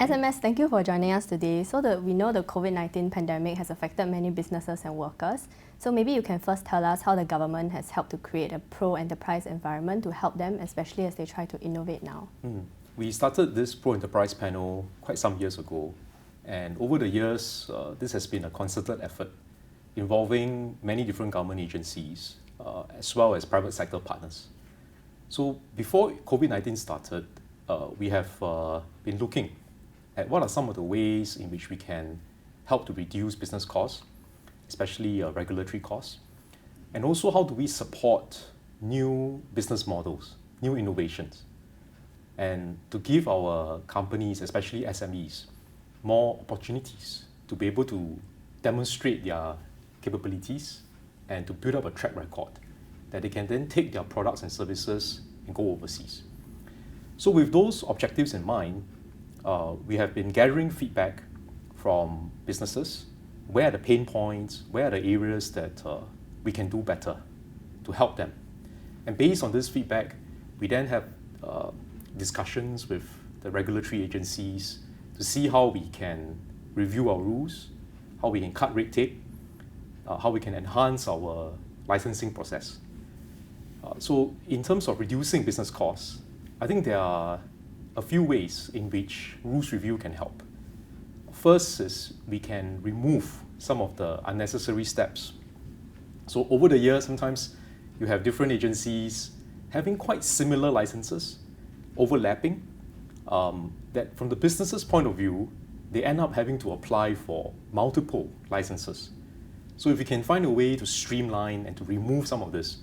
SMS, thank you for joining us today. We know the COVID-19 pandemic has affected many businesses and workers. So maybe you can first tell us how the government has helped to create a pro-enterprise environment to help them, especially as they try to innovate now. We started this pro-enterprise panel quite some years ago. And over the years, this has been a concerted effort involving many different government agencies, as well as private sector partners. So before COVID-19 started, we have been looking at what are some of the ways in which we can help to reduce business costs, especially regulatory costs, and also how do we support new business models, new innovations, and to give our companies, especially SMEs, more opportunities to be able to demonstrate their capabilities and to build up a track record that they can then take their products and services and go overseas. So with those objectives in mind, we have been gathering feedback from businesses. Where are the pain points? Where are the areas that we can do better to help them? And based on this feedback, we then have discussions with the regulatory agencies to see how we can review our rules, how we can cut red tape, how we can enhance our licensing process. So in terms of reducing business costs, I think there are a few ways in which rules review can help. First is we can remove some of the unnecessary steps. So over the years, sometimes you have different agencies having quite similar licenses, overlapping, that from the business's point of view, they end up having to apply for multiple licenses. So if we can find a way to streamline and to remove some of this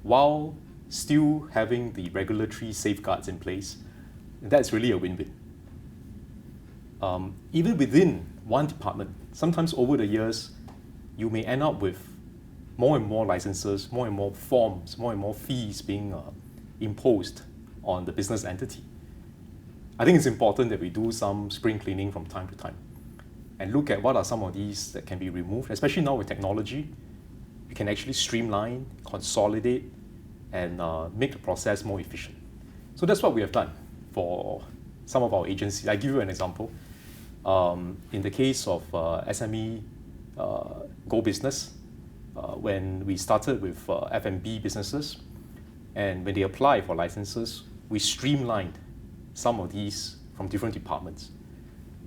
while still having the regulatory safeguards in place, that's really a win-win. Even within one department, sometimes over the years, you may end up with more and more licenses, more and more forms, more and more fees being imposed on the business entity. I think it's important that we do some spring cleaning from time to time and look at what are some of these that can be removed, especially now with technology. We can actually streamline, consolidate, and make the process more efficient. So that's what we have done for some of our agencies. I give you an example. In the case of SME Go Business, when we started with F&B businesses, and when they apply for licenses, we streamlined some of these from different departments.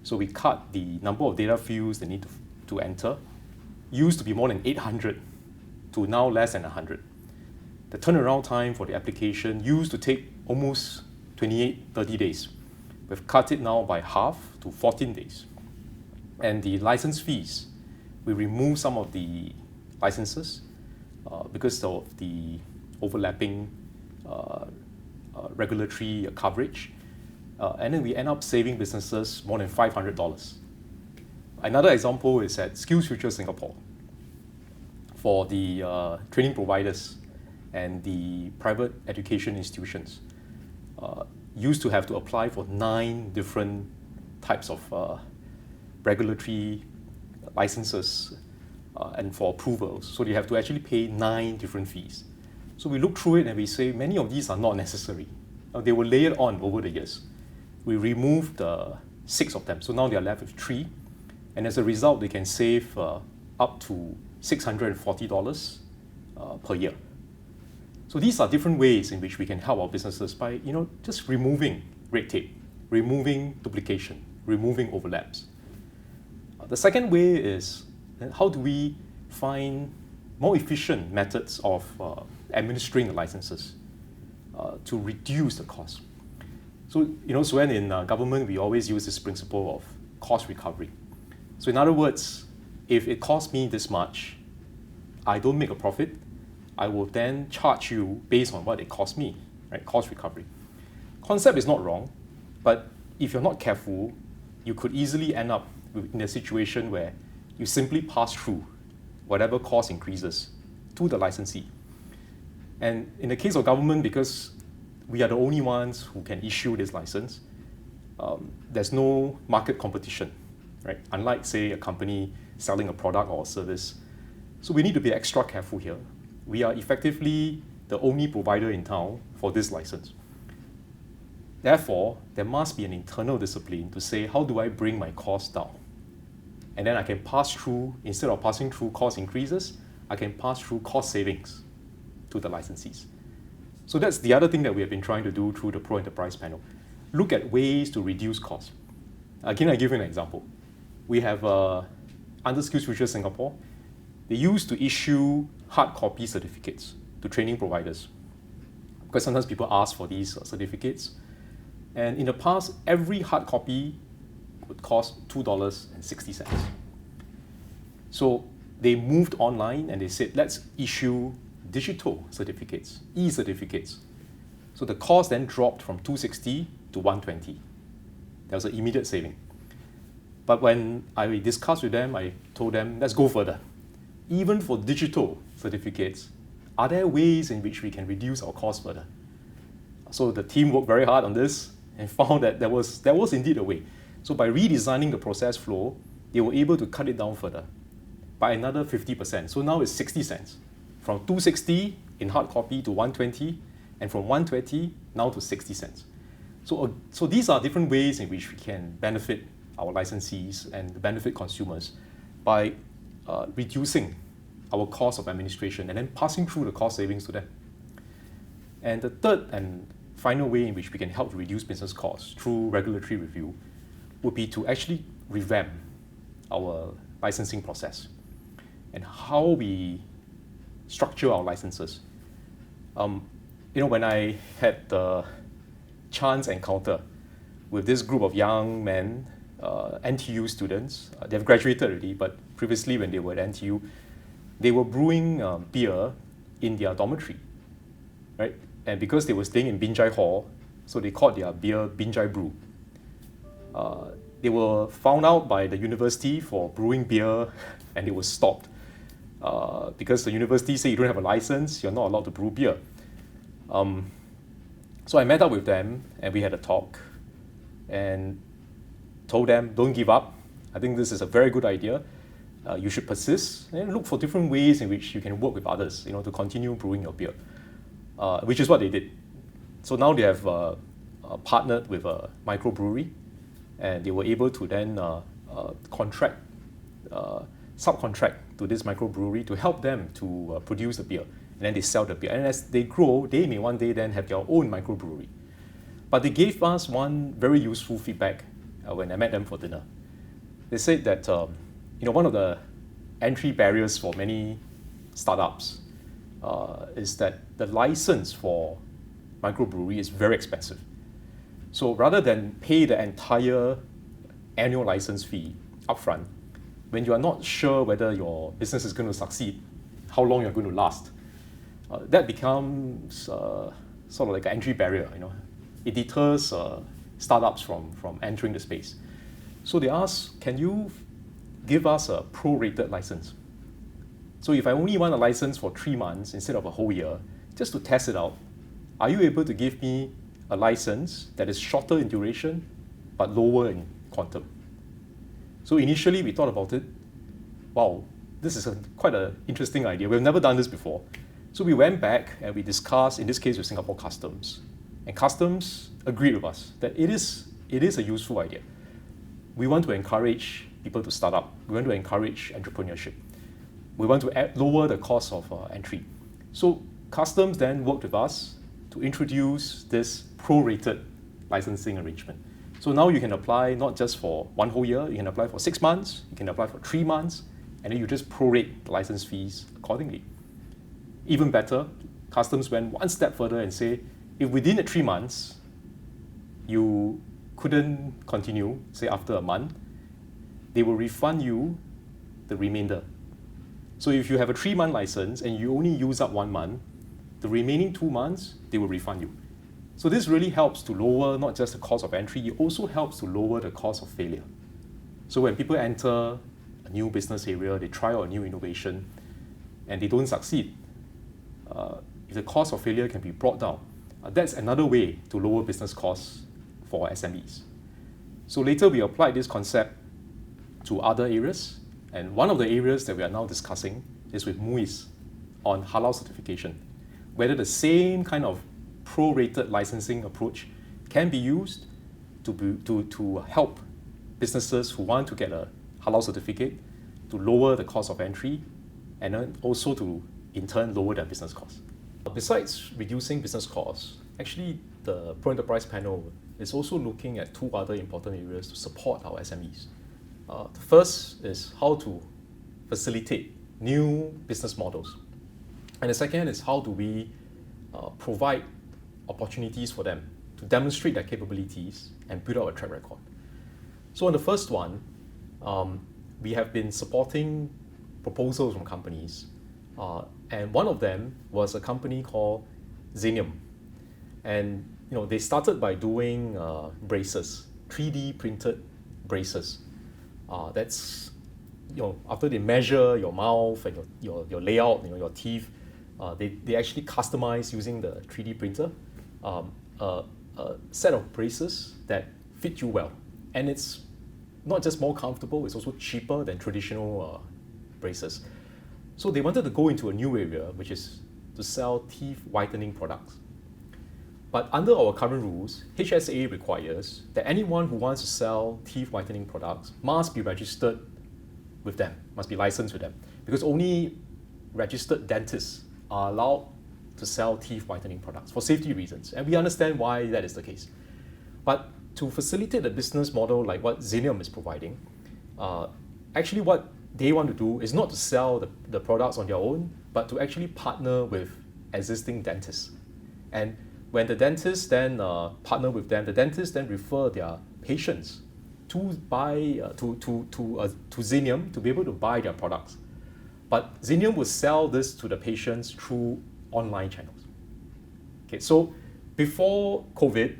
So we cut the number of data fields they need to enter. Used to be more than 800 to now less than 100. The turnaround time for the application used to take almost 30 days. We've cut it now by half to 14 days. And the license fees, we remove some of the licenses because of the overlapping regulatory coverage. And then we end up saving businesses more than $500. Another example is at SkillsFuture Singapore. For the training providers and the private education institutions, used to have to apply for 9 different types of regulatory licenses and for approvals. So you have to actually pay 9 different fees. So we look through it and we say many of these are not necessary. They were layered on over the years. We removed 6 of them, so now they are left with 3. And as a result, they can save up to $640 per year. So these are different ways in which we can help our businesses by just removing red tape, removing duplication, removing overlaps. The second way is how do we find more efficient methods of administering the licenses to reduce the cost. So, when in government, we always use this principle of cost recovery. So in other words, if it costs me this much, I don't make a profit, I will then charge you based on what it cost me, right? Cost recovery. Concept is not wrong, but if you're not careful, you could easily end up in a situation where you simply pass through whatever cost increases to the licensee. And in the case of government, because we are the only ones who can issue this license, there's no market competition, right? Unlike, say, a company selling a product or a service. So we need to be extra careful here. We are effectively the only provider in town for this license. Therefore, there must be an internal discipline to say, how do I bring my costs down? And then I can pass through, instead of passing through cost increases, I can pass through cost savings to the licensees. So that's the other thing that we have been trying to do through the Pro Enterprise Panel. Look at ways to reduce costs. Again, I give you an example. We have under SkillsFuture Singapore, they used to issue hard copy certificates to training providers, because sometimes people ask for these certificates. And in the past, every hard copy would cost $2.60. So they moved online and they said, let's issue digital certificates, e-certificates. So the cost then dropped from $260 to $120. There was an immediate saving. But when I discussed with them, I told them, let's go further. Even for digital certificates, are there ways in which we can reduce our costs further? So the team worked very hard on this and found that there was indeed a way. So by redesigning the process flow, they were able to cut it down further by another 50%. So now it's 60 cents. From 260 in hard copy to 120, and from 120 now to 60 cents. So these are different ways in which we can benefit our licensees and benefit consumers by reducing our cost of administration and then passing through the cost savings to them. And the third and final way in which we can help reduce business costs through regulatory review would be to actually revamp our licensing process and how we structure our licenses. When I had the chance encounter with this group of young men, NTU students, they've graduated already, but previously when they were at NTU, they were brewing beer in their dormitory, right? And because they were staying in Binjai Hall, so they called their beer Binjai Brew. They were found out by the university for brewing beer and they were stopped because the university said you don't have a license, you're not allowed to brew beer. So I met up with them and we had a talk and told them, don't give up. I think this is a very good idea. You should persist and look for different ways in which you can work with others, to continue brewing your beer, which is what they did. So now they have partnered with a microbrewery and they were able to then subcontract to this microbrewery to help them to produce the beer. And then they sell the beer. And as they grow, they may one day then have their own microbrewery. But they gave us one very useful feedback when I met them for dinner. They said that one of the entry barriers for many startups is that the license for microbrewery is very expensive. So rather than pay the entire annual license fee upfront, when you are not sure whether your business is going to succeed, how long you're going to last, that becomes sort of like an entry barrier. It deters startups from entering the space. So they asked, can you give us a prorated license? So if I only want a license for 3 months instead of a whole year, just to test it out, are you able to give me a license that is shorter in duration but lower in quantum? So initially we thought about it, wow, this is quite an interesting idea. We've never done this before. So we went back and we discussed, in this case with Singapore Customs. And Customs agreed with us that it is a useful idea. We want to encourage people to start up. We want to encourage entrepreneurship. We want to lower the cost of entry. So Customs then worked with us to introduce this prorated licensing arrangement. So now you can apply not just for 1 whole year, you can apply for 6 months, you can apply for 3 months, and then you just prorate the license fees accordingly. Even better, Customs went one step further and say, if within the 3 months, you couldn't continue, say after a month, they will refund you the remainder. So if you have a 3-month license and you only use up 1 month, the remaining 2 months, they will refund you. So this really helps to lower not just the cost of entry, it also helps to lower the cost of failure. So when people enter a new business area, they try out a new innovation, and they don't succeed, if the cost of failure can be brought down, that's another way to lower business costs for SMEs. So later we applied this concept to other areas, and one of the areas that we are now discussing is with MUIS on halal certification, whether the same kind of prorated licensing approach can be used to help businesses who want to get a halal certificate to lower the cost of entry and then also to, in turn, lower their business costs. Besides reducing business costs, actually the pro-enterprise panel is also looking at two other important areas to support our SMEs. The first is how to facilitate new business models. And the second is how do we provide opportunities for them to demonstrate their capabilities and build out a track record. So on the first one, we have been supporting proposals from companies, and one of them was a company called Xenium. And they started by doing braces, 3D printed braces. That's after they measure your mouth and your layout, your teeth, they actually customize using the 3D printer a set of braces that fit you well. And it's not just more comfortable, it's also cheaper than traditional braces. So they wanted to go into a new area, which is to sell teeth whitening products. But under our current rules, HSA requires that anyone who wants to sell teeth whitening products must be registered with them, must be licensed with them, because only registered dentists are allowed to sell teeth whitening products for safety reasons. And we understand why that is the case. But to facilitate a business model like what Xenium is providing, actually what they want to do is not to sell the products on their own, but to actually partner with existing dentists. And when the dentists then partner with them, the dentists then refer their patients to Xenium to be able to buy their products. But Xenium will sell this to the patients through online channels. Okay, so before COVID,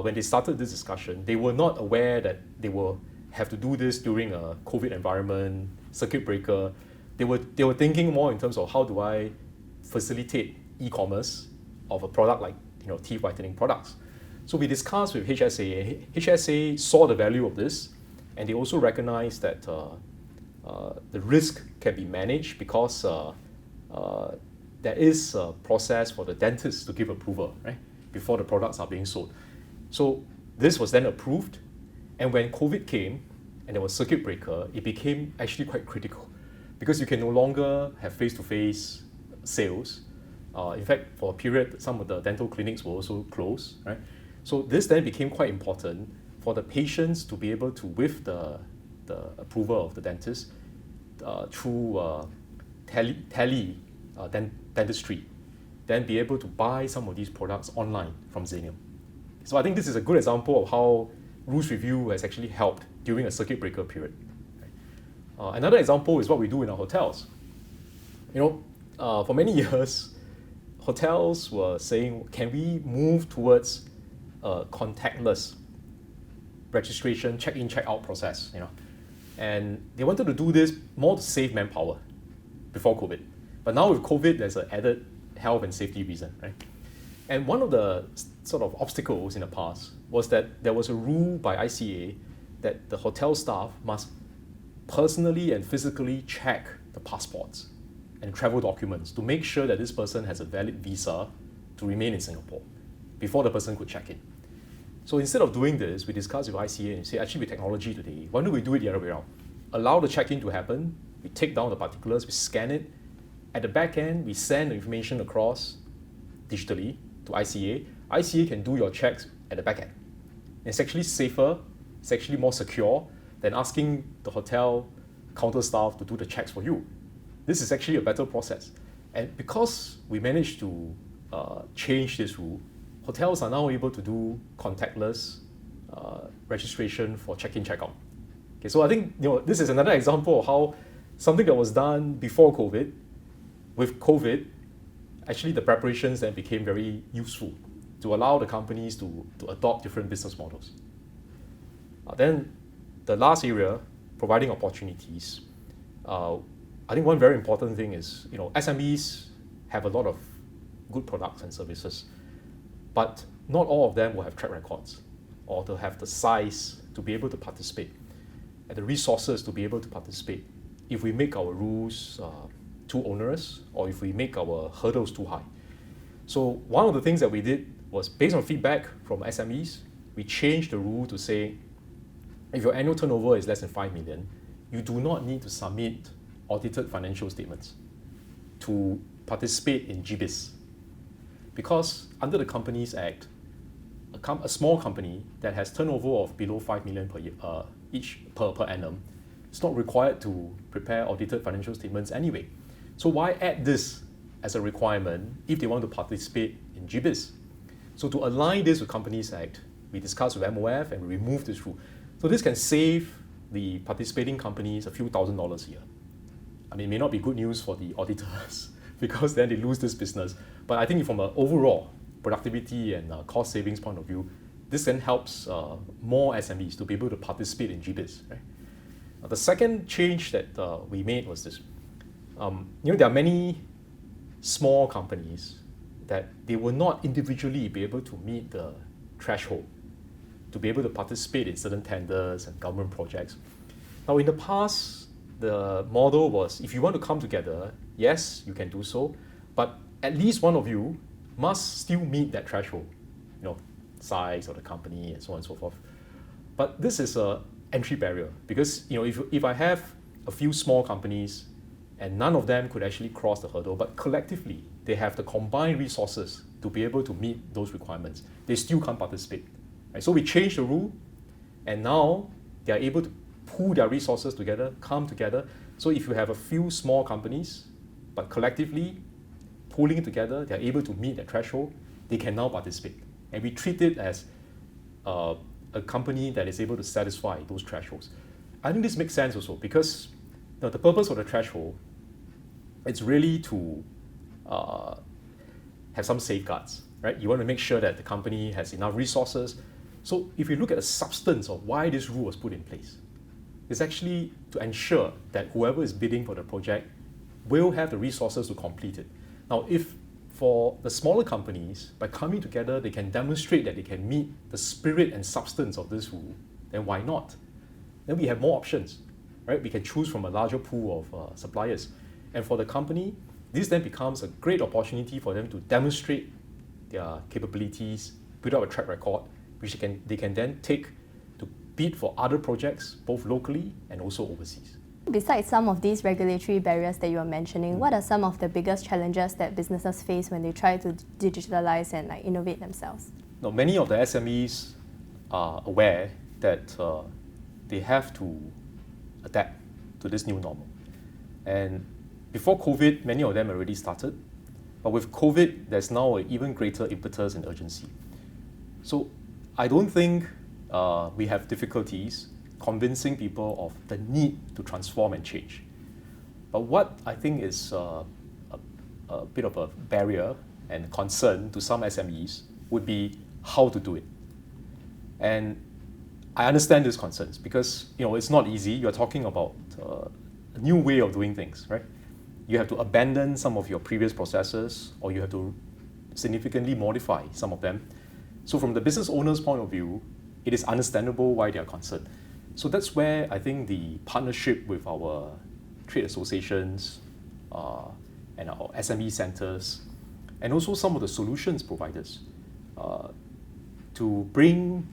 when they started this discussion, they were not aware that they will have to do this during a COVID environment, circuit breaker. They were thinking more in terms of how do I facilitate e-commerce of a product like teeth whitening products. So we discussed with HSA. HSA saw the value of this, and they also recognized that the risk can be managed because there is a process for the dentist to give approval, right, before the products are being sold. So this was then approved, and when COVID came and there was circuit breaker, it became actually quite critical because you can no longer have face-to-face sales. In fact, for a period, some of the dental clinics were also closed, right? So this then became quite important for the patients to be able to, with the approval of the dentist, through dentistry, then be able to buy some of these products online from Xenium. So I think this is a good example of how rules review has actually helped during a circuit breaker period. Another example is what we do in our hotels. For many years, hotels were saying, can we move towards a contactless registration, check-in, check-out process? And they wanted to do this more to save manpower before COVID. But now with COVID, there's an added health and safety reason, right? And one of the sort of obstacles in the past was that there was a rule by ICA that the hotel staff must personally and physically check the passports and travel documents to make sure that this person has a valid visa to remain in Singapore before the person could check in. So instead of doing this, we discussed with ICA and say, actually with technology today, why don't we do it the other way around? Allow the check-in to happen, we take down the particulars, we scan it. At the back end, we send the information across digitally to ICA. ICA can do your checks at the back end. It's actually safer, it's actually more secure than asking the hotel counter staff to do the checks for you. This is actually a better process. And because we managed to change this rule, hotels are now able to do contactless registration for check-in, check-out. Okay, so I think this is another example of how something that was done before COVID, with COVID, actually the preparations then became very useful to allow the companies to adopt different business models. Then the last area, providing opportunities. I think one very important thing is, SMEs have a lot of good products and services, but not all of them will have track records or to have the size to be able to participate and the resources to be able to participate if we make our rules too onerous or if we make our hurdles too high. So one of the things that we did was based on feedback from SMEs, we changed the rule to say, if your annual turnover is less than 5 million, you do not need to submit audited financial statements to participate in GBIS. Because under the Companies Act, a small company that has turnover of below 5 million per year, per annum, is not required to prepare audited financial statements anyway. So why add this as a requirement if they want to participate in GBIS? So to align this with Companies Act, we discussed with MOF and we removed this rule. So this can save the participating companies a few $1,000s a year. I mean, it may not be good news for the auditors because then they lose this business. But I think from an overall productivity and cost savings point of view, this then helps more SMEs to be able to participate in GBIS. Right? The second change that we made was this. There are many small companies that they will not individually be able to meet the threshold to be able to participate in certain tenders and government projects. Now, in the past, the model was if you want to come together, yes, you can do so, but at least one of you must still meet that threshold, size of the company and so on and so forth. But this is an entry barrier because if I have a few small companies and none of them could actually cross the hurdle, but collectively they have the combined resources to be able to meet those requirements, they still can't participate. Right? So we changed the rule, and now they are able to pool their resources together, come together. So if you have a few small companies, but collectively pooling together, they're able to meet that threshold, they can now participate. And we treat it as a company that is able to satisfy those thresholds. I think this makes sense also because the purpose of the threshold, it's really to have some safeguards, right? You want to make sure that the company has enough resources. So if you look at the substance of why this rule was put in place, it's actually to ensure that whoever is bidding for the project will have the resources to complete it. Now, if for the smaller companies, by coming together, they can demonstrate that they can meet the spirit and substance of this rule, then why not? Then we have more options, right? We can choose from a larger pool of suppliers. And for the company, this then becomes a great opportunity for them to demonstrate their capabilities, build up a track record, which they can then take to bid for other projects, both locally and also overseas. Besides some of these regulatory barriers that you are mentioning, what are some of the biggest challenges that businesses face when they try to digitalize and innovate themselves? Now, many of the SMEs are aware that they have to adapt to this new normal. And before COVID, many of them already started. But with COVID, there's now an even greater impetus and urgency. So I don't think we have difficulties convincing people of the need to transform and change. But what I think is a bit of a barrier and concern to some SMEs would be how to do it. And I understand these concerns because it's not easy. You're talking about a new way of doing things, right? You have to abandon some of your previous processes, or you have to significantly modify some of them. So from the business owner's point of view, it is understandable why they are concerned. So that's where I think the partnership with our trade associations and our SME centers, and also some of the solutions providers, to bring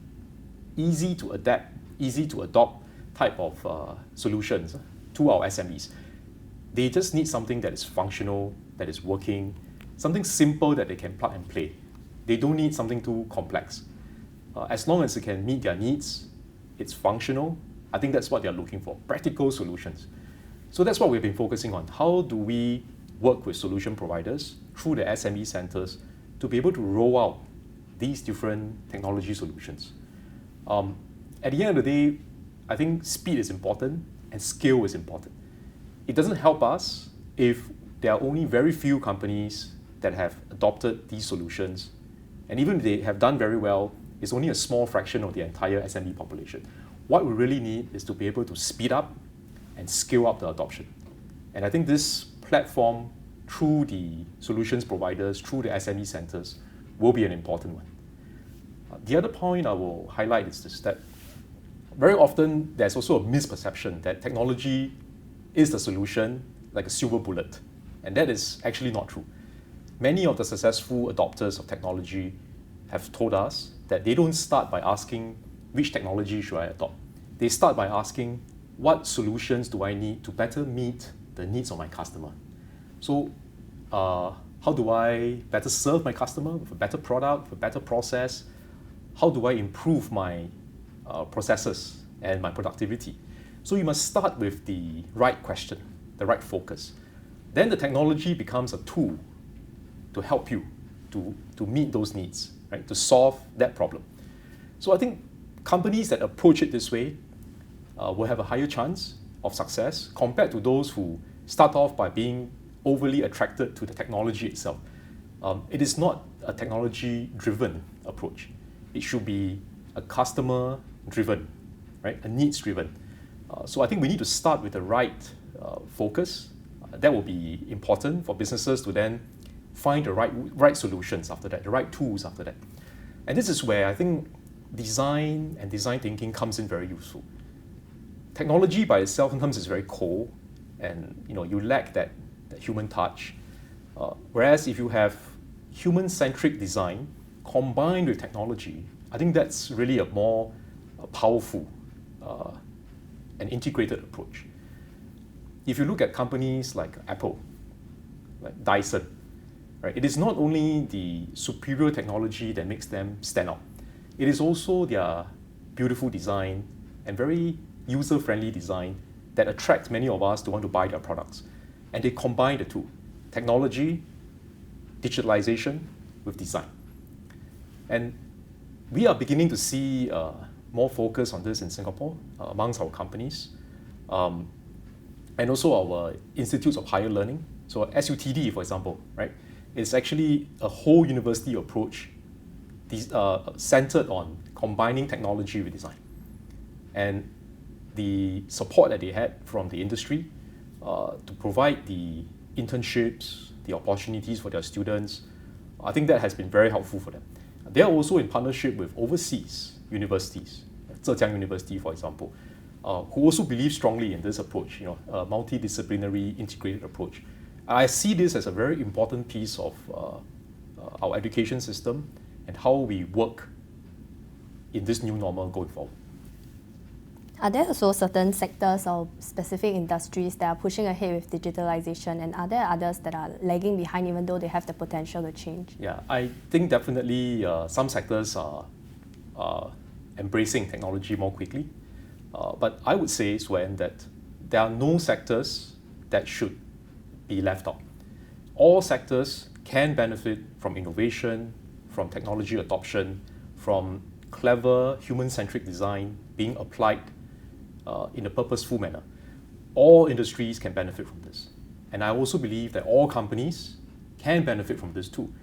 easy to adapt, easy to adopt type of solutions to our SMEs. They just need something that is functional, that is working, something simple that they can plug and play. They don't need something too complex. As long as it can meet their needs, it's functional, I think that's what they're looking for, practical solutions. So that's what we've been focusing on. How do we work with solution providers through the SME centers to be able to roll out these different technology solutions? At the end of the day, I think speed is important and scale is important. It doesn't help us if there are only very few companies that have adopted these solutions, and even if they have done very well, it's only a small fraction of the entire SME population. What we really need is to be able to speed up and scale up the adoption. And I think this platform, through the solutions providers, through the SME centers, will be an important one. The other point I will highlight is this, that very often there's also a misperception that technology is the solution, like a silver bullet. And that is actually not true. Many of the successful adopters of technology have told us that they don't start by asking which technology should I adopt. They start by asking what solutions do I need to better meet the needs of my customer. So how do I better serve my customer with a better product, with a better process? How do I improve my processes and my productivity? So you must start with the right question, the right focus. Then the technology becomes a tool to help you to meet those needs, right? To solve that problem. So I think companies that approach it this way will have a higher chance of success compared to those who start off by being overly attracted to the technology itself. It is not a technology-driven approach. It should be a customer-driven, right? A needs-driven. So I think we need to start with the right focus. That will be important for businesses to then find the right solutions after that, the right tools after that. And this is where I think design and design thinking comes in very useful. Technology by itself sometimes is very cold, and you lack that human touch. Whereas if you have human-centric design combined with technology, I think that's really a more powerful and integrated approach. If you look at companies like Apple, like Dyson, right, it is not only the superior technology that makes them stand out. It is also their beautiful design and very user-friendly design that attracts many of us to want to buy their products. And they combine the two, technology, digitalization with design. And we are beginning to see more focus on this in Singapore amongst our companies, and also our institutes of higher learning. So SUTD, for example, right, is actually a whole university approach centered on combining technology with design. And the support that they had from the industry to provide the internships, the opportunities for their students, I think that has been very helpful for them. They are also in partnership with overseas universities, Zhejiang University, for example, who also believe strongly in this approach, a multidisciplinary integrated approach. I see this as a very important piece of our education system and how we work in this new normal going forward. Are there also certain sectors or specific industries that are pushing ahead with digitalization, and are there others that are lagging behind even though they have the potential to change? Yeah, I think definitely some sectors are embracing technology more quickly. But I would say, Swen, that there are no sectors that should be left out. All sectors can benefit from innovation, from technology adoption, from clever human-centric design being applied in a purposeful manner. All industries can benefit from this. And I also believe that all companies can benefit from this too,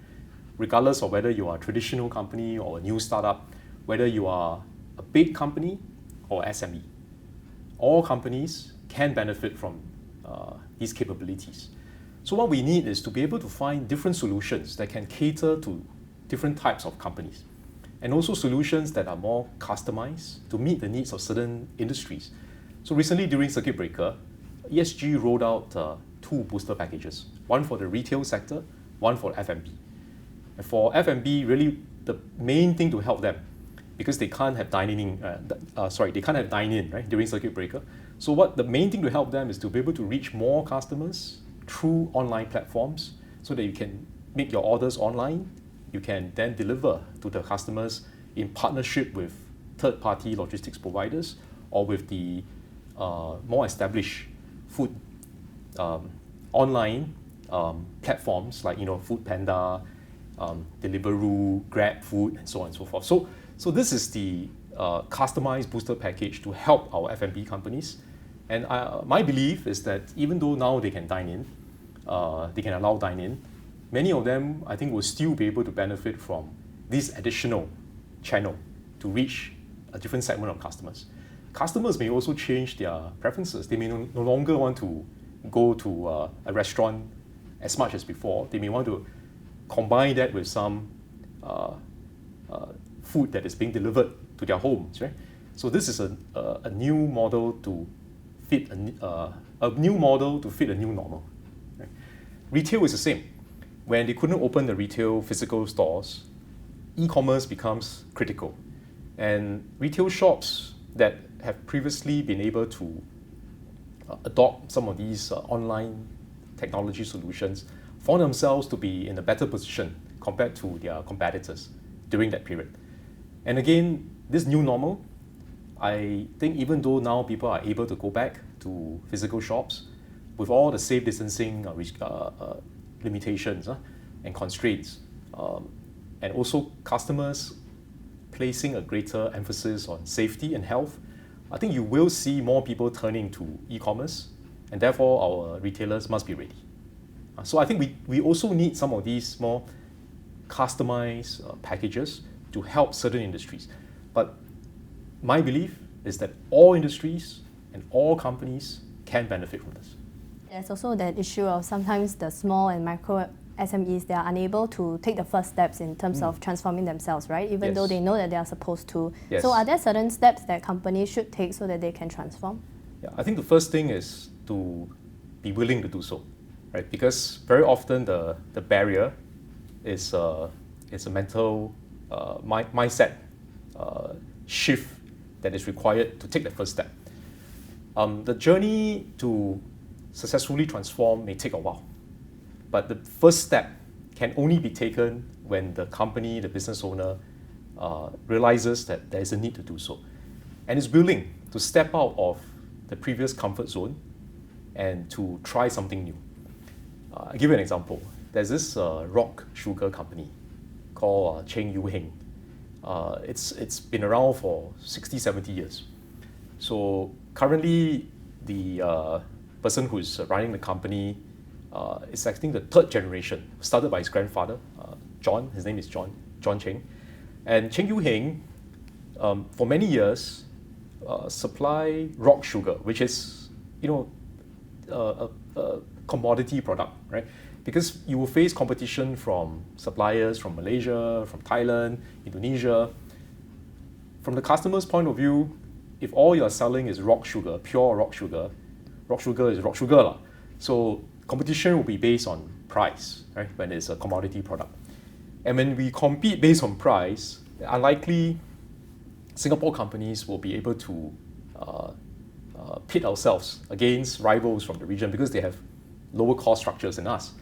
regardless of whether you are a traditional company or a new startup, whether you are a big company or SME. All companies can benefit from these capabilities. So what we need is to be able to find different solutions that can cater to different types of companies, and also solutions that are more customized to meet the needs of certain industries. So recently during Circuit Breaker, ESG rolled out 2 booster packages, one for the retail sector, one for F&B. And for F&B, really the main thing to help them, because they can't have dine-in, right, during Circuit Breaker. So what the main thing to help them is to be able to reach more customers through online platforms so that you can make your orders online. You can then deliver to the customers in partnership with third-party logistics providers or with the more established food online platforms like Food Panda, Deliveroo, Grab Food, and so on and so forth. So this is the customized booster package to help our F&B companies. And my belief is that even though now they can dine in, they can allow dine-in, many of them, I think, will still be able to benefit from this additional channel to reach a different segment of customers. Customers may also change their preferences. They may no longer want to go to a restaurant as much as before. They may want to combine that with some food that is being delivered to their homes, right? So this is a new model to fit a new normal. Right? Retail is the same. When they couldn't open the retail physical stores, e-commerce becomes critical. And retail shops that have previously been able to adopt some of these online technology solutions found themselves to be in a better position compared to their competitors during that period. And again, this new normal, I think even though now people are able to go back to physical shops with all the safe distancing limitations and constraints, and also customers placing a greater emphasis on safety and health, I think you will see more people turning to e-commerce, and therefore our retailers must be ready. So I think we also need some of these more customized packages to help certain industries. But my belief is that all industries and all companies can benefit from this. There's also that issue of sometimes the small and micro SMEs, they are unable to take the first steps in terms of transforming themselves, right? Even though they know that they are supposed to. Yes. So are there certain steps that companies should take so that they can transform? Yeah, I think the first thing is to be willing to do so, right? Because very often the barrier is a mental mindset shift that is required to take the first step. The journey to successfully transform may take a while, but the first step can only be taken when the company, the business owner, realizes that there is a need to do so and is willing to step out of the previous comfort zone and to try something new. I'll give you an example. There's this rock sugar company called Chee Hong Tat. It's been around for 60, 70 years. So currently the person who's running the company is I think the third generation, started by his grandfather, John. His name is John Cheng. And Chee Hong Tat, for many years, supply rock sugar, which is a commodity product, right? Because you will face competition from suppliers from Malaysia, from Thailand, Indonesia. From the customer's point of view, if all you're selling is rock sugar, pure rock sugar is rock sugar. So competition will be based on price, right? When it's a commodity product. And when we compete based on price, unlikely Singapore companies will be able to pit ourselves against rivals from the region because they have lower cost structures than us.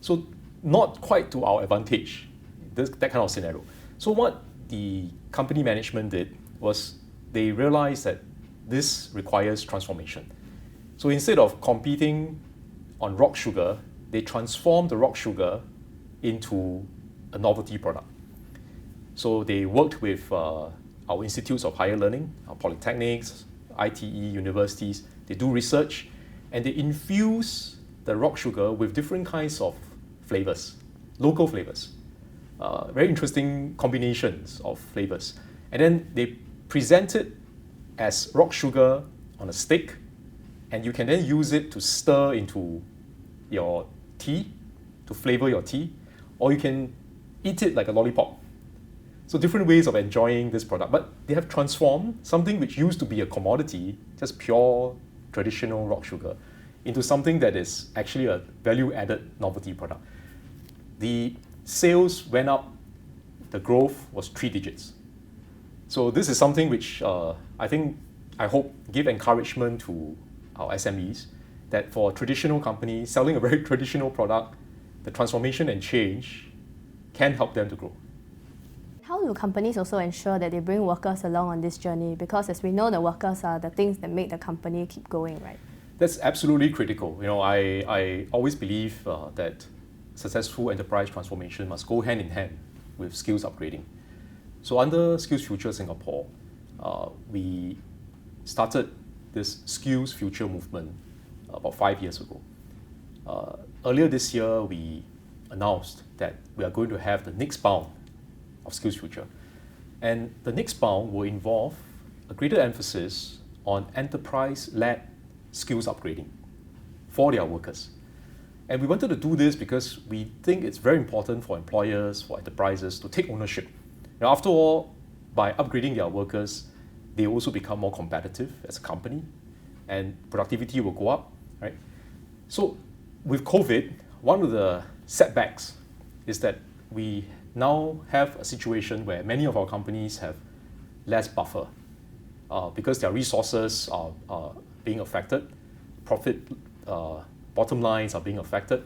So not quite to our advantage, that kind of scenario. So what the company management did was they realized that this requires transformation. So instead of competing on rock sugar, they transformed the rock sugar into a novelty product. So they worked with our institutes of higher learning, our polytechnics, ITE, universities. They do research and they infuse the rock sugar with different kinds of flavors, local flavors. Very interesting combinations of flavors. And then they present it as rock sugar on a stick, and you can then use it to stir into your tea, to flavor your tea, or you can eat it like a lollipop. So different ways of enjoying this product, but they have transformed something which used to be a commodity, just pure traditional rock sugar, into something that is actually a value-added novelty product. The sales went up, the growth was 3 digits. So this is something which I hope give encouragement to our SMEs that for traditional companies selling a very traditional product, the transformation and change can help them to grow. How do companies also ensure that they bring workers along on this journey? Because as we know, the workers are the things that make the company keep going, right? That's absolutely critical. I always believe that successful enterprise transformation must go hand in hand with skills upgrading. So under Skills Future Singapore, we started this Skills Future movement about 5 years ago. Earlier this year, we announced that we are going to have the next bound of Skills Future. And the next bound will involve a greater emphasis on enterprise-led skills upgrading for their workers. And we wanted to do this because we think it's very important for employers, for enterprises to take ownership. Now, after all, by upgrading their workers, they also become more competitive as a company and productivity will go up, right? So with COVID, one of the setbacks is that we now have a situation where many of our companies have less buffer because their resources are being affected, profit bottom lines are being affected.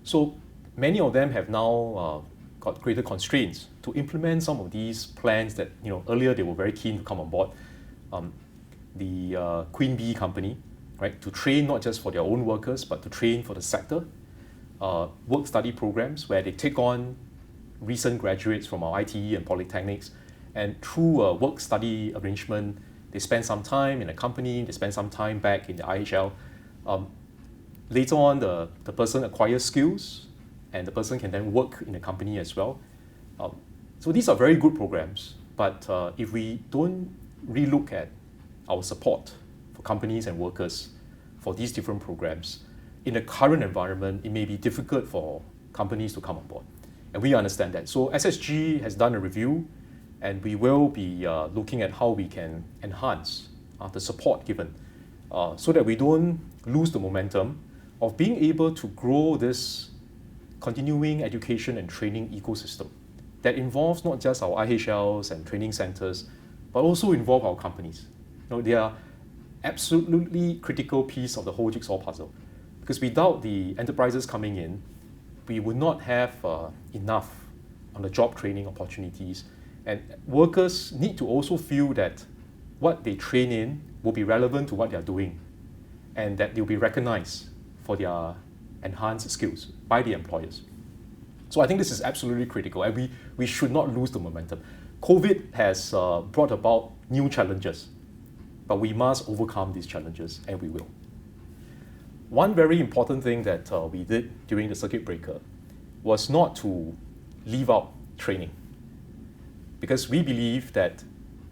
So many of them have now got greater constraints to implement some of these plans that earlier they were very keen to come on board. The Queen Bee company, right, to train not just for their own workers but to train for the sector. Work study programs where they take on recent graduates from our ITE and polytechnics, and through a work study arrangement, they spend some time in a company, they spend some time back in the IHL. Later on, the person acquires skills and the person can then work in the company as well. So these are very good programs, but if we don't relook at our support for companies and workers for these different programs, in the current environment, it may be difficult for companies to come on board. And we understand that. So SSG has done a review, and we will be looking at how we can enhance the support given so that we don't lose the momentum of being able to grow this continuing education and training ecosystem that involves not just our IHLs and training centers, but also involve our companies. They are absolutely critical piece of the whole jigsaw puzzle, because without the enterprises coming in, we would not have enough on-the-job training opportunities, and workers need to also feel that what they train in will be relevant to what they're doing, and that they'll be recognized for their enhanced skills by the employers. So I think this is absolutely critical, and we should not lose the momentum. COVID has brought about new challenges, but we must overcome these challenges, and we will. One very important thing that we did during the circuit breaker was not to leave out training, because we believe that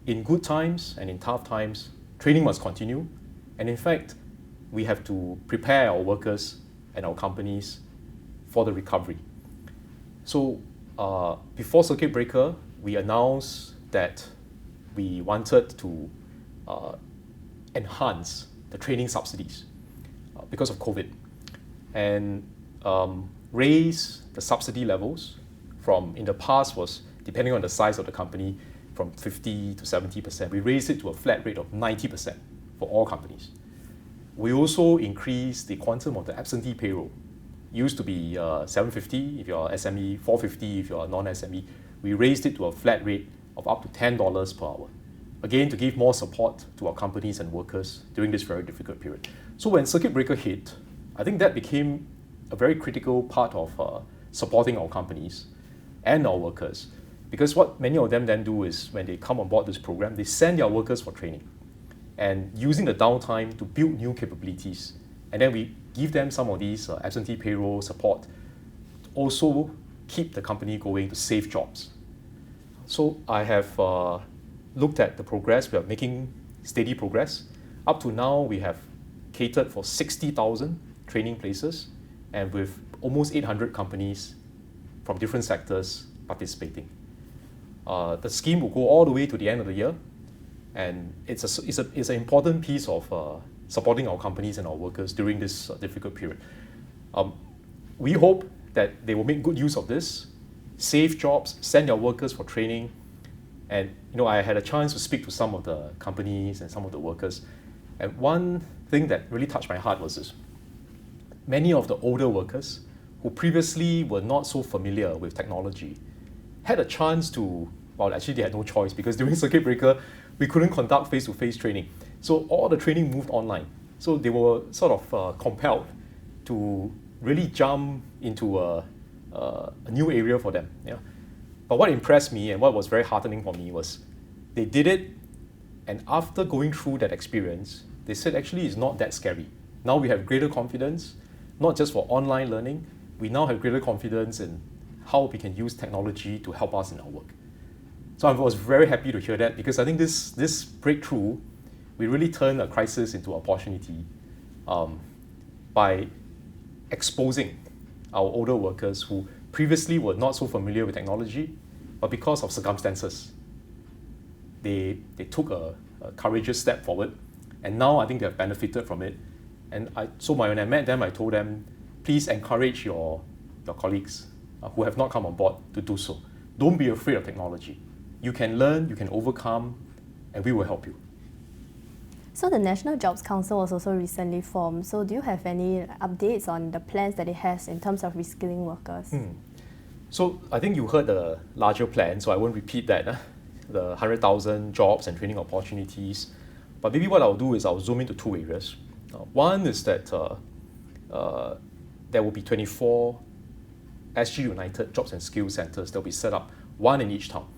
in good times and in tough times, training must continue, and in fact, we have to prepare our workers and our companies for the recovery. So before circuit breaker, we announced that we wanted to enhance the training subsidies because of COVID, and raise the subsidy levels from, in the past was, depending on the size of the company, from 50 to 70%. We raised it to a flat rate of 90% for all companies. We also increased the quantum of the absentee payroll. Used to be $750 if you're SME, $450 if you're a non-SME. We raised it to a flat rate of up to $10 per hour. Again, to give more support to our companies and workers during this very difficult period. So when circuit breaker hit, I think that became a very critical part of supporting our companies and our workers. Because what many of them then do is, when they come on board this program, they send their workers for training and using the downtime to build new capabilities. And then we give them some of these absentee payroll support to also keep the company going, to save jobs. So I have looked at the progress. We are making steady progress. Up to now, we have catered for 60,000 training places, and with almost 800 companies from different sectors participating. The scheme will go all the way to the end of the year, and it's an important piece of supporting our companies and our workers during this difficult period. We hope that they will make good use of this, save jobs, send their workers for training. And I had a chance to speak to some of the companies and some of the workers, and one thing that really touched my heart was this. Many of the older workers who previously were not so familiar with technology had a chance to, well, actually they had no choice, because during circuit breaker, we couldn't conduct face-to-face training. So all the training moved online. So they were sort of compelled to really jump into a new area for them. Yeah. But what impressed me and what was very heartening for me was they did it, and after going through that experience, they said actually it's not that scary. Now we have greater confidence, not just for online learning, we now have greater confidence in how we can use technology to help us in our work. So I was very happy to hear that, because I think this breakthrough, we really turned a crisis into an opportunity by exposing our older workers who previously were not so familiar with technology, but because of circumstances, they took a courageous step forward, and now I think they have benefited from it. And when I met them, I told them, please encourage your colleagues who have not come on board to do so, don't be afraid of technology. You can learn, you can overcome, and we will help you. So the National Jobs Council was also recently formed. So do you have any updates on the plans that it has in terms of reskilling workers? So I think you heard the larger plan, so I won't repeat that, the 100,000 jobs and training opportunities. But maybe what I'll do is I'll zoom into two areas. One is that there will be 24 SG United Jobs and Skills Centres that will be set up, one in each town.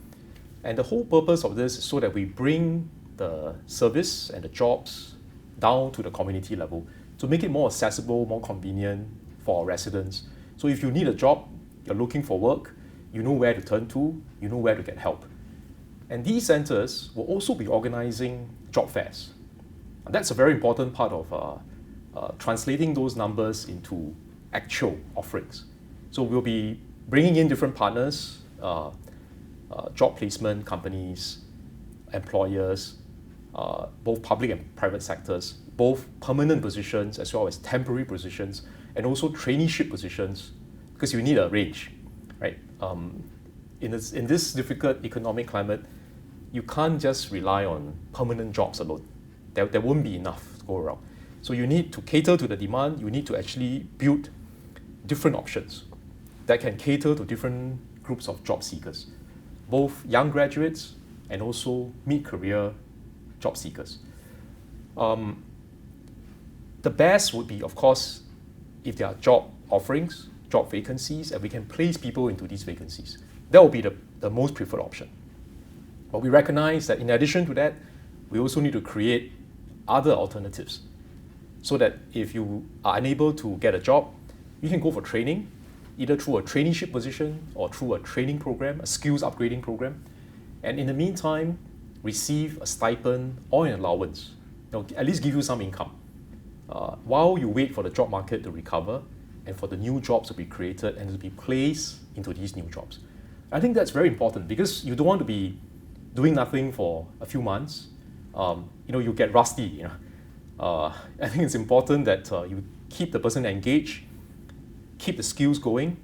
And the whole purpose of this is so that we bring the service and the jobs down to the community level to make it more accessible, more convenient for our residents. So if you need a job, you're looking for work, you know where to turn to, you know where to get help. And these centres will also be organising job fairs. And that's a very important part of translating those numbers into actual offerings. So we'll be bringing in different partners, job placement companies, employers, both public and private sectors, both permanent positions as well as temporary positions, and also traineeship positions, because you need a range, right? In this difficult economic climate, you can't just rely on permanent jobs alone. There won't be enough to go around. So you need to cater to the demand. You need to actually build different options that can cater to different groups of job seekers, both young graduates and also mid-career job seekers. The best would be, of course, if there are job offerings, job vacancies, and we can place people into these vacancies. That will be the most preferred option. But we recognize that in addition to that, we also need to create other alternatives so that if you are unable to get a job, you can go for training, either through a traineeship position or through a training program, a skills upgrading program. And in the meantime, receive a stipend or an allowance, at least give you some income while you wait for the job market to recover and for the new jobs to be created and to be placed into these new jobs. I think that's very important because you don't want to be doing nothing for a few months. You get rusty. I think it's important that you keep the person engaged, keep the skills going,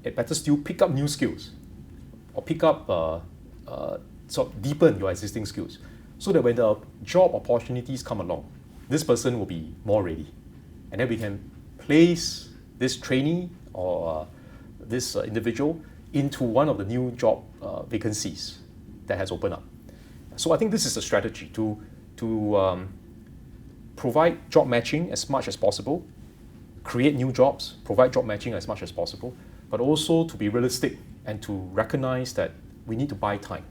and better still pick up new skills or pick up sort of deepen your existing skills so that when the job opportunities come along, this person will be more ready. And then we can place this trainee or this individual into one of the new job vacancies that has opened up. So I think this is a strategy to provide job matching as much as possible, create new jobs, provide job matching as much as possible, but also to be realistic and to recognize that we need to buy time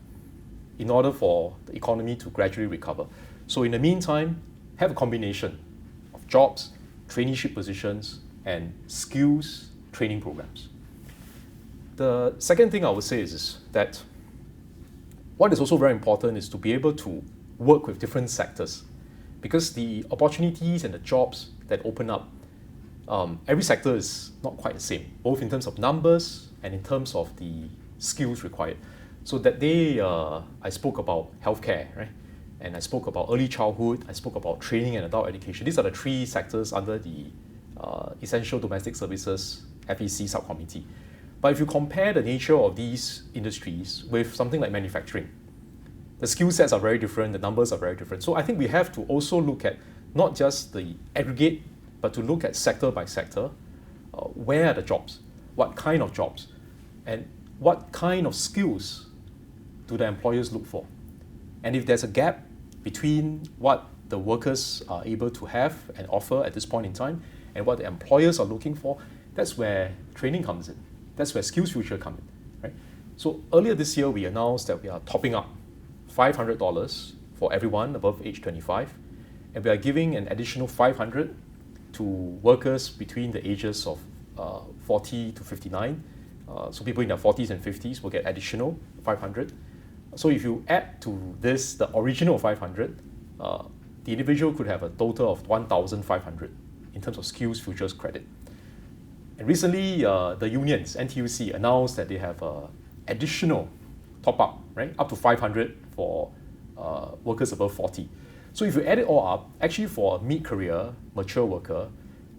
in order for the economy to gradually recover. So in the meantime, have a combination of jobs, traineeship positions, and skills training programs. The second thing I would say is that what is also very important is to be able to work with different sectors, because the opportunities and the jobs that open up, every sector is not quite the same, both in terms of numbers and in terms of the skills required. So that day, I spoke about healthcare, right? And I spoke about early childhood, I spoke about training and adult education. These are the three sectors under the Essential Domestic Services FEC subcommittee. But if you compare the nature of these industries with something like manufacturing, the skill sets are very different, the numbers are very different. So I think we have to also look at not just the aggregate, but to look at sector by sector. Where are the jobs? What kind of jobs? And what kind of skills do the employers look for? And if there's a gap between what the workers are able to have and offer at this point in time and what the employers are looking for, that's where training comes in. That's where Skills Future comes in, right? So earlier this year, we announced that we are topping up $500 for everyone above age 25, and we are giving an additional $500 to workers between the ages of 40 to 59. So people in their 40s and 50s will get additional $500. So if you add to this the original $500, the individual could have a total of $1,500 in terms of Skills Futures credit. And recently, the unions, NTUC, announced that they have additional top-up, right, up to $500 for workers above 40. So if you add it all up, actually for a mid-career, mature worker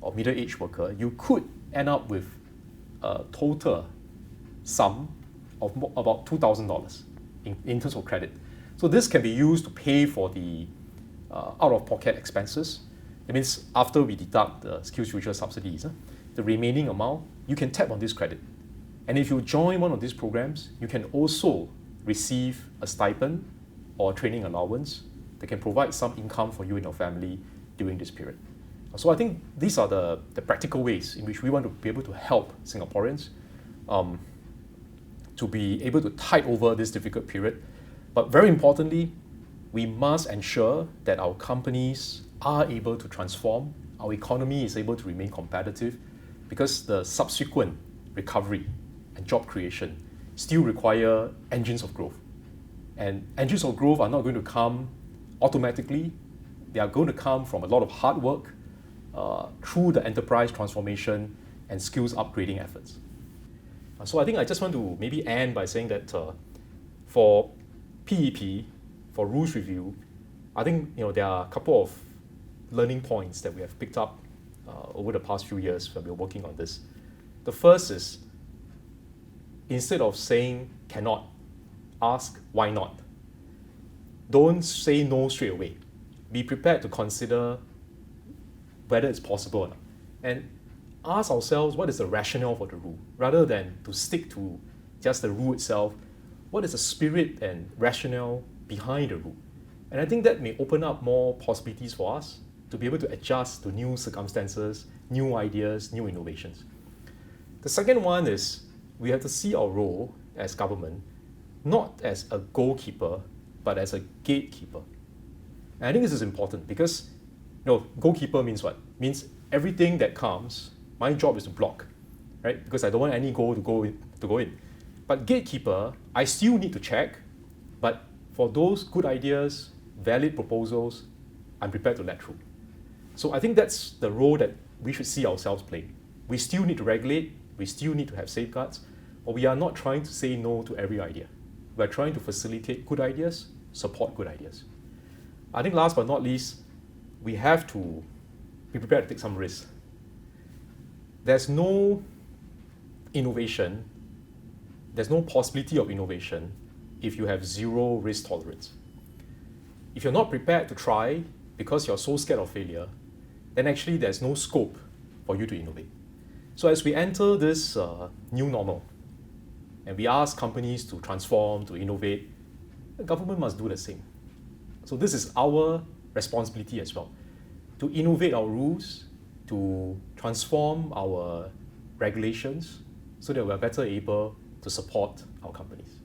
or middle-aged worker, you could end up with a total sum of about $2,000 in terms of credit. So this can be used to pay for the out-of-pocket expenses. It means after we deduct the SkillsFuture subsidies, the remaining amount, you can tap on this credit. And if you join one of these programs, you can also receive a stipend or training allowance that can provide some income for you and your family during this period. So I think these are the practical ways in which we want to be able to help Singaporeans to be able to tide over this difficult period. But very importantly, we must ensure that our companies are able to transform, our economy is able to remain competitive, because the subsequent recovery and job creation still require engines of growth. And engines of growth are not going to come automatically. They are going to come from a lot of hard work through the enterprise transformation and skills upgrading efforts. So I think I just want to maybe end by saying that for PEP, for rules review, I think there are a couple of learning points that we have picked up over the past few years when we were working on this. The first is, instead of saying cannot, ask why not. Don't say no straight away. Be prepared to consider whether it's possible or not. And ask ourselves what is the rationale for the rule, rather than to stick to just the rule itself. What is the spirit and rationale behind the rule? And I think that may open up more possibilities for us to be able to adjust to new circumstances, new ideas, new innovations. The second one is we have to see our role as government not as a goalkeeper, but as a gatekeeper. And I think this is important because goalkeeper means what? Means everything that comes, my job is to block, right? Because I don't want any goal to go in. But gatekeeper, I still need to check, but for those good ideas, valid proposals, I'm prepared to let through. So I think that's the role that we should see ourselves playing. We still need to regulate, we still need to have safeguards, but we are not trying to say no to every idea. We're trying to facilitate good ideas, support good ideas. I think last but not least, we have to be prepared to take some risks. There's no innovation, there's no possibility of innovation if you have zero risk tolerance. If you're not prepared to try because you're so scared of failure, then actually there's no scope for you to innovate. So as we enter this new normal, and we ask companies to transform, to innovate, the government must do the same. So this is our responsibility as well, to innovate our rules, to transform our regulations so that we're better able to support our companies.